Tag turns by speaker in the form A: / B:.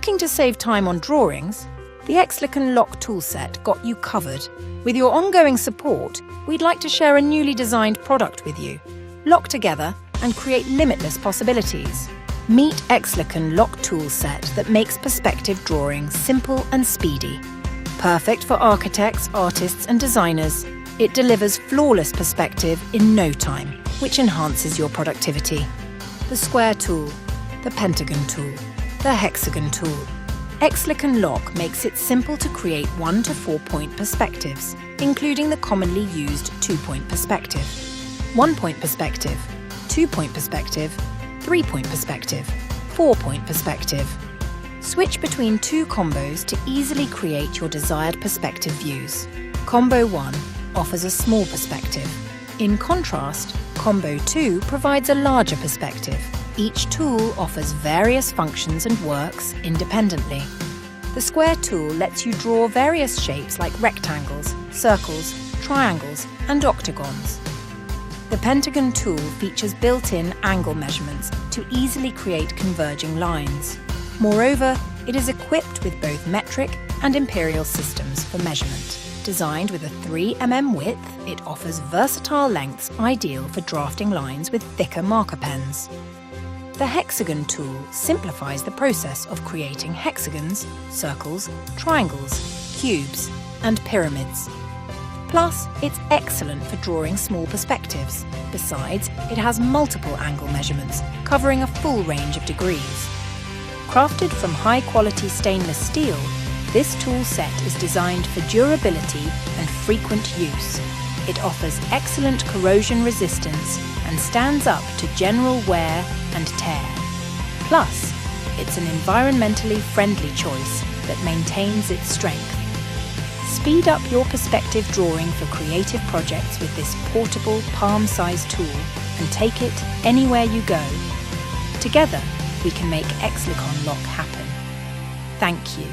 A: Looking to save time on drawings? The Exlicon Lock toolset got you covered. With your ongoing support, we'd like to share a newly designed product with you. Lock together and create limitless possibilities. Meet Exlicon Lock toolset that makes perspective drawing simple and speedy. Perfect for architects, artists and designers, it delivers flawless perspective in no time, which enhances your productivity. The square tool, the pentagon tool, the hexagon tool. Exlicon Lock makes it simple to create 1 to 4 point perspectives, including the commonly used 2-point perspective, 1-point perspective, 2-point perspective, 3-point perspective, 4-point perspective. Switch between 2 combos to easily create your desired perspective views. Combo 1 offers a small perspective. In contrast, Combo 2 provides a larger perspective. Each tool offers various functions and works independently. The square tool lets you draw various shapes like rectangles, circles, triangles, and octagons. The pentagon tool features built-in angle measurements to easily create converging lines. Moreover, it is equipped with both metric and imperial systems for measurement. Designed with a 3 mm width, it offers versatile lengths ideal for drafting lines with thicker marker pens. The hexagon tool simplifies the process of creating hexagons, circles, triangles, cubes, and pyramids. Plus, it's excellent for drawing small perspectives. Besides, it has multiple angle measurements, covering a full range of degrees. Crafted from high-quality stainless steel, this tool set is designed for durability and frequent use. It offers excellent corrosion resistance and stands up to general wear and tear. Plus, it's an environmentally friendly choice that maintains its strength. Speed up your perspective drawing for creative projects with this portable, palm-sized tool and take it anywhere you go. Together, we can make Exlicon Lock happen. Thank you.